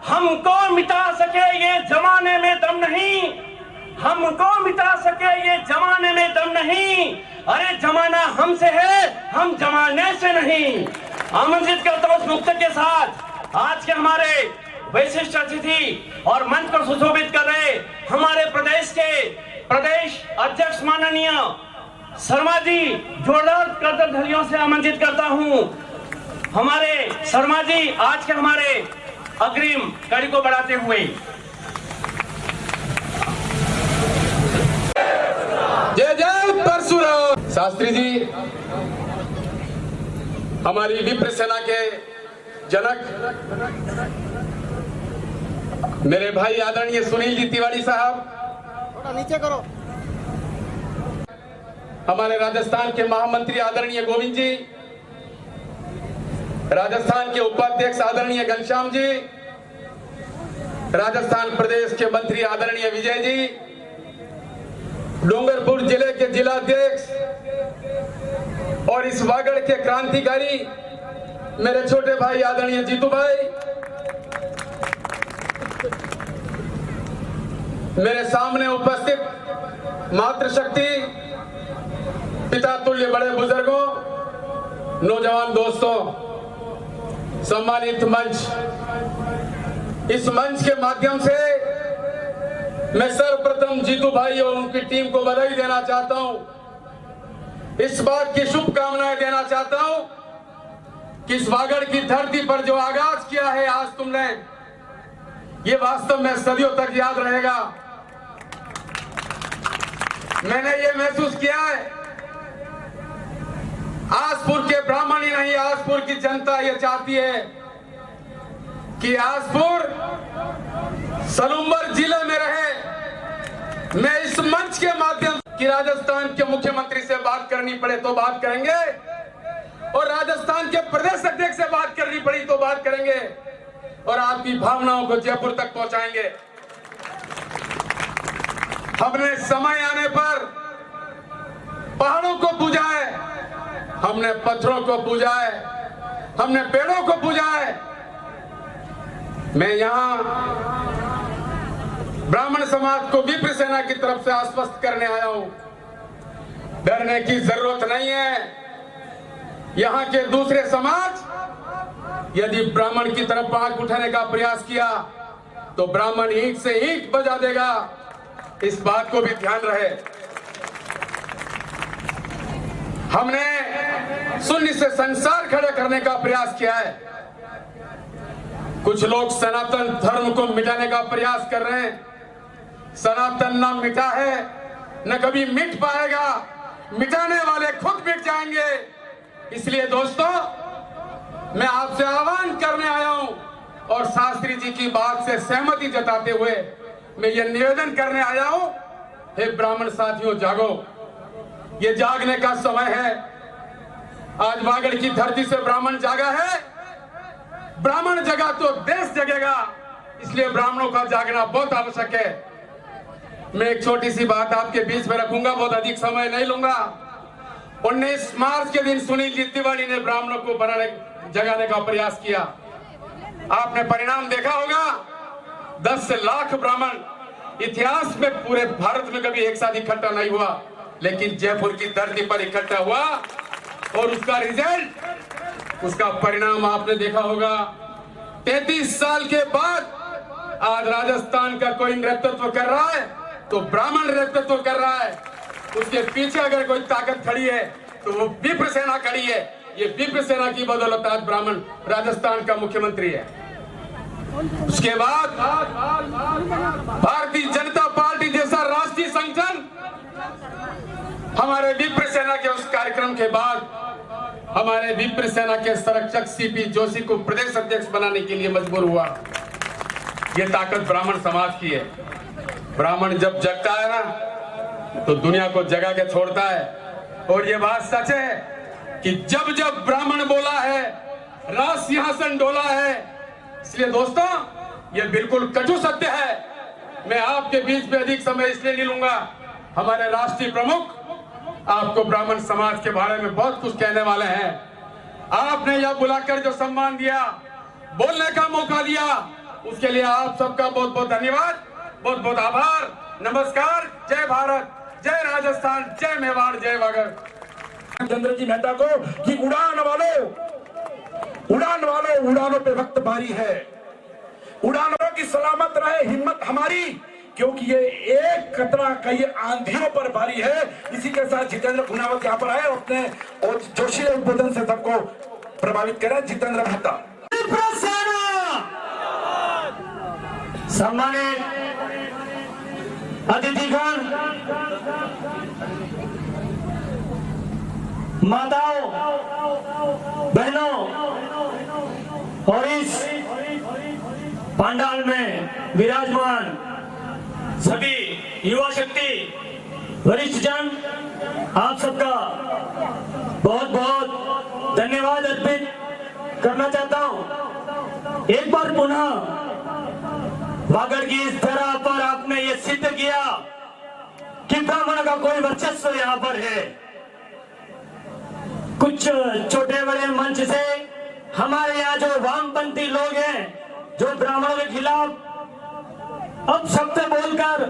हमको मिटा सके ये जमाने में दम नहीं, हमको मिटा सके ये जमाने में दम नहीं। अरे जमाना हमसे है, हम जमाने से नहीं। आमंत्रित करता हूं उस नुक्ते के साथ आज के हमारे विशिष्ट अतिथि और मंच को सुशोभित कर रहे हमारे प्रदेश के प्रदेश अध्यक्ष माननीय शर्मा जी, जोरदार करतब ध्वनियों से आमंत्रित करता हूं। हमारे शर्मा जी आज के हमारे अग्रिम कड़ी को बढ़ाते हुए। जय जय परशुराम। शास्त्री जी हमारी विप्र सेना के जनक मेरे भाई आदरणीय सुनील जी तिवारी साहब, थोड़ा नीचे करो। हमारे राजस्थान के महामंत्री आदरणीय गोविंद जी, राजस्थान के उपाध्यक्ष आदरणीय घनश्याम जी, राजस्थान प्रदेश के मंत्री आदरणीय विजय जी, डूंगरपुर जिले के जिलाध्यक्ष और इस वागड़ के क्रांतिकारी मेरे छोटे भाई आदरणीय जीतू भाई, मेरे सामने उपस्थित मातृशक्ति, पिता तुल्य बड़े बुजुर्गों, नौजवान दोस्तों, सम्मानित मंच, इस मंच के माध्यम से मैं सर्वप्रथम जीतू भाई और उनकी टीम को बधाई देना चाहता हूं। इस बात की शुभकामनाएं देना चाहता हूं कि इस वागड़ की धरती पर जो आगाज किया है आज तुमने, ये वास्तव में सदियों तक याद रहेगा। मैंने ये महसूस किया है, आसपुर के ब्राह्मण ही नहीं, आसपुर की जनता ये चाहती है कि आसपुर सलूम्बर जिले में रहे। मैं इस मंच के माध्यम से राजस्थान के मुख्यमंत्री से बात करनी पड़े तो बात करेंगे और राजस्थान के प्रदेश अध्यक्ष से बात करनी पड़ी तो बात करेंगे और आपकी भावनाओं को जयपुर तक पहुंचाएंगे। हमने समय आने पर पहाड़ों को पूजा है, हमने पत्थरों को पूजा है, हमने पेड़ों को पूजा है। मैं यहां ब्राह्मण समाज को विप्र सेना की तरफ से आश्वस्त करने आया हूं, डरने की जरूरत नहीं है। यहां के दूसरे समाज यदि ब्राह्मण की तरफ आंख उठाने का प्रयास किया तो ब्राह्मण ईंट से ईंट बजा देगा, इस बात को भी ध्यान रहे। हमने शून्य से संसार खड़े करने का प्रयास किया है। कुछ लोग सनातन धर्म को मिटाने का प्रयास कर रहे हैं। सनातन ना मिटा है, न कभी मिट पाएगा, मिटाने वाले खुद मिट जाएंगे। इसलिए दोस्तों, मैं आपसे आह्वान करने आया हूं और शास्त्री जी की बात से सहमति जताते हुए मैं ये निवेदन करने आया हूं, हे ब्राह्मण साथियों, जागो, ये जागने का समय है। आज वागड़ की धरती से ब्राह्मण जागा है, ब्राह्मण जगा तो देश जगेगा, इसलिए ब्राह्मणों का जागना बहुत आवश्यक है। मैं एक छोटी सी बात आपके बीच में रखूंगा, बहुत अधिक समय नहीं लूंगा। 19 मार्च के दिन सुनील जी तिवारी ने ब्राह्मणों को जगाने का प्रयास किया। आपने परिणाम देखा होगा, 10 लाख ब्राह्मण, इतिहास में पूरे भारत में कभी एक साथ इकट्ठा नहीं हुआ, लेकिन जयपुर की धरती पर इकट्ठा हुआ और उसका रिजल्ट, उसका परिणाम आपने देखा होगा। 33 साल के बाद आज राजस्थान का कोई नेतृत्व कर रहा है तो ब्राह्मण नेतृत्व कर रहा है। उसके पीछे अगर कोई ताकत खड़ी है तो वो विप्र सेना खड़ी है। ये विप्र सेना की बदौलत आज ब्राह्मण राजस्थान का मुख्यमंत्री है। उसके बाद भारतीय जनता पार्टी जैसा राष्ट्रीय संगठन हमारे विप्र सेना के उस कार्यक्रम के बाद हमारे विप्र सेना के संरक्षक सीपी जोशी को प्रदेश अध्यक्ष बनाने के लिए मजबूर हुआ। ये ताकत ब्राह्मण समाज की है। ब्राह्मण जब जगता है ना तो दुनिया को जगा के छोड़ता है। और ये बात सच है कि जब जब ब्राह्मण बोला है, राज सिंहासन डोला है। इसलिए दोस्तों, ये बिल्कुल कटु सत्य है। मैं आपके बीच में अधिक समय इसलिए नहीं लूंगा, हमारे राष्ट्रीय प्रमुख आपको ब्राह्मण समाज के बारे में बहुत कुछ कहने वाले हैं। आपने यह बुलाकर जो सम्मान दिया, बोलने का मौका दिया, उसके लिए आप सबका बहुत बहुत धन्यवाद, बहुत बहुत आभार। नमस्कार। जय भारत, जय राजस्थान, जय मेवाड़, जय वागड़। चंद्र जी मेहता को कि उड़ान वालों उड़ानों पे वक्त भारी है, उड़ानों की सलामत रहे हिम्मत हमारी, क्योंकि ये एक कतरा कई आंधियों पर भारी है। इसी के साथ जितेंद्र खुनावत यहाँ पर आए अपने और जोशीले उद्बोधन से सबको प्रभावित करें। जितेंद्र मेहता। सम्मानित अतिथिगण, माताओं, बहनों और इस पंडाल में विराजमान सभी युवा शक्ति, वरिष्ठ जन, आप सबका बहुत बहुत धन्यवाद अर्पित करना चाहता हूं। एक बार पुनः वागड़ की इस धरा पर आपने ये सिद्ध किया कि ब्राह्मण का कोई वर्चस्व यहाँ पर है। कुछ छोटे बड़े मंच से हमारे यहाँ जो वामपंथी लोग हैं, जो ब्राह्मणों के खिलाफ अब शब्द बोलकर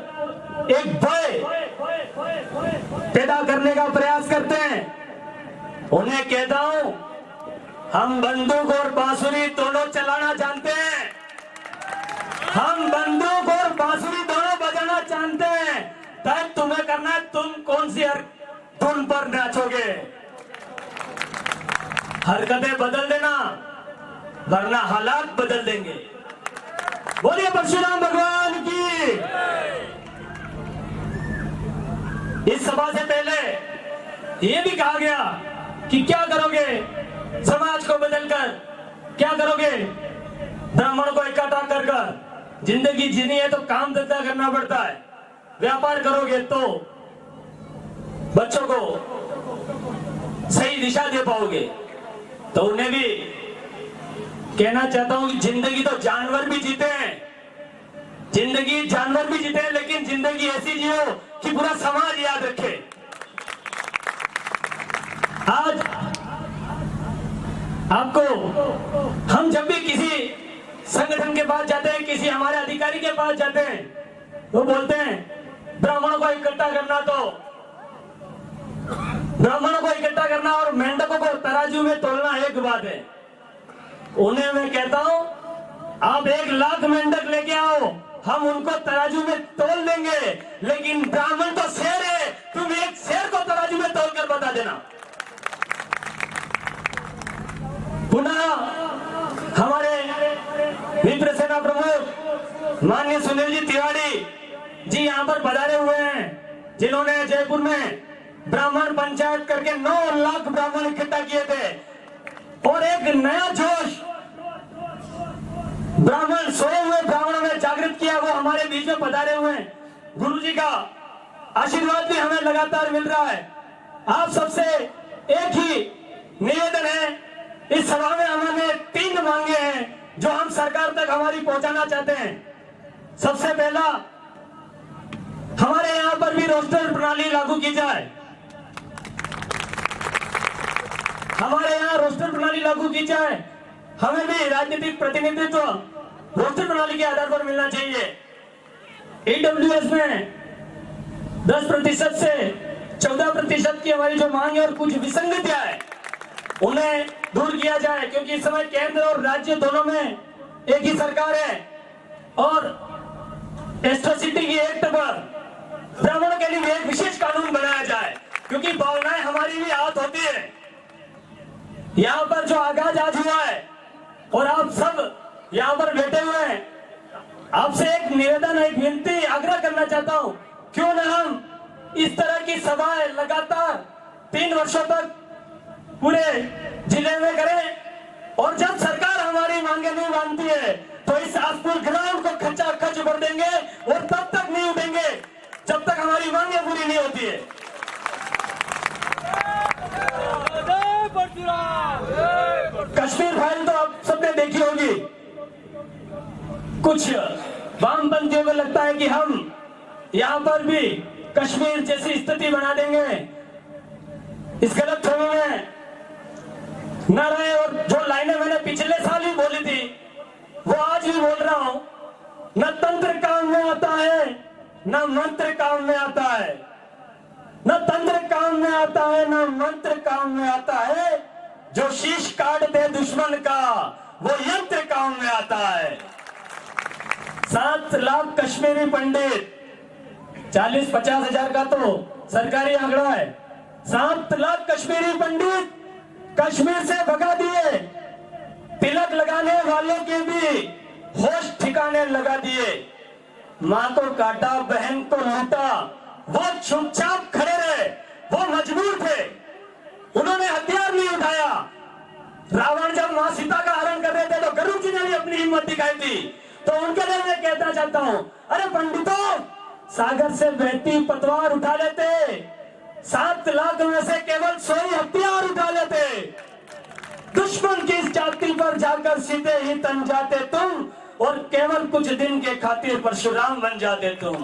एक भय पैदा करने का प्रयास करते हैं, उन्हें कहता हूं, हम बंदूक और बांसुरी दोनों चलाना जानते हैं, हम बंदूक और बांसुरी दोनों बजाना जानते हैं। तब तुम्हें करना है, तुम कौन सी धुन पर नाचोगे। हरकतें बदल देना, वरना हालात बदल देंगे। बोलिए परशुराम भगवान की। इस सभा से पहले यह भी कहा गया कि क्या करोगे समाज को बदलकर, क्या करोगे ब्राह्मण को इकट्ठा कर जिंदगी जीनी है तो काम धंधा करना पड़ता है, व्यापार करोगे तो बच्चों को सही दिशा दे पाओगे। तो उन्हें भी कहना चाहता हूं कि जिंदगी तो जानवर भी जीते हैं, जिंदगी जानवर भी जीते हैं, लेकिन जिंदगी ऐसी जियो कि पूरा समाज याद रखे। आज आपको हम जब भी किसी संगठन के पास जाते हैं, किसी हमारे अधिकारी के पास जाते हैं, वो बोलते हैं ब्राह्मणों को इकट्ठा करना, तो ब्राह्मणों को इकट्ठा करना और मेंढकों को तराजू में तोलना एक बात है। उन्हें मैं कहता हूं, आप 1 लाख मेंढक लेके आओ, हम उनको तराजू में तोल देंगे, लेकिन ब्राह्मण तो शेर है, तुम एक शेर को तराजू में तोल कर बता देना। पुनः हमारे मित्र सेना प्रमुख माननीय सुनील जी तिवारी जी यहाँ पर पधारे हुए हैं, जिन्होंने जयपुर में ब्राह्मण पंचायत करके 9 लाख ब्राह्मण इकट्ठा किए थे और एक नया जोश ब्राह्मण सोए हुए ब्राह्मणों में जागृत किया, वो हमारे बीच में पधारे हुए हैं। गुरु जी का आशीर्वाद भी हमें लगातार मिल रहा है। आप सबसे एक ही निवेदन है, इस सभा में हमने 3 मांगे हैं जो हम सरकार तक हमारी पहुंचाना चाहते हैं। सबसे पहला, हमारे यहाँ पर भी रोस्टर प्रणाली लागू की जाए, हमारे यहाँ रोस्टर प्रणाली लागू की जाए। हमें भी राजनीतिक प्रतिनिधित्व रोस्टर प्रणाली के आधार पर मिलना चाहिए। AWS में 10% से 14% की हमारी जो मांग है और कुछ विसंगतियां है, उन्हें दूर किया जाए, क्योंकि इस समय केंद्र और राज्य दोनों में एक ही सरकार है और एट्रोसिटी की एक्ट पर ब्राह्मणों के लिए एक विशेष कानून बनाया जाए, क्योंकि भावनाएं हमारी भी आहत होती है। यहाँ पर जो आगाज आज हुआ है और आप सब यहाँ पर बैठे हुए हैं, आपसे एक निवेदन, एक विनती, आग्रह करना चाहता हूँ, क्यों न हम इस तरह की सभाएं लगातार 3 वर्षों तक पूरे जिले में करें, और जब सरकार हमारी मांगे नहीं मानती है तो इस आसपुर ग्राउंड को खचा खच भर देंगे और तब तक नहीं उठेंगे जब तक हमारी मांगे पूरी नहीं होती है। कश्मीर फाइल तो आप सबने देखी होगी। कुछ वामपंथियों को लगता है कि हम यहाँ पर भी कश्मीर जैसी स्थिति बना देंगे। इस गलतफहमी में न रहे, और जो लाइनें मैंने पिछले साल ही बोली थी वो आज भी बोल रहा हूं, न तंत्र काम में आता है न मंत्र काम में आता है, न तंत्र काम में आता है न मंत्र काम में आता है, जो शीश काट दे दुश्मन का वो यंत्र काम में आता है। 7 लाख कश्मीरी पंडित, 40-50 हजार का तो सरकारी आंकड़ा है, 7 लाख कश्मीरी पंडित कश्मीर से भगा दिए, तिलक लगाने वालों के भी होश ठिकाने लगा दिए। मां को काटा, बहन को लूटा, वो चुपचाप खड़े रहे, वो मजबूर थे, उन्होंने हथियार नहीं उठाया। रावण जब मां सीता का हरण कर रहे थे तो गरुड़ जी ने भी अपनी हिम्मत दिखाई थी। तो उनके लिए मैं कहना चाहता हूं, अरे पंडितों, सागर से बहती पतवार उठा लेते, 7 लाख में से केवल 100 ही हथियार उठा लेते, दुश्मन की इस जाति पर जाकर सीधे ही तन जाते तुम, और केवल कुछ दिन के खातिर परशुराम बन जाते तुम।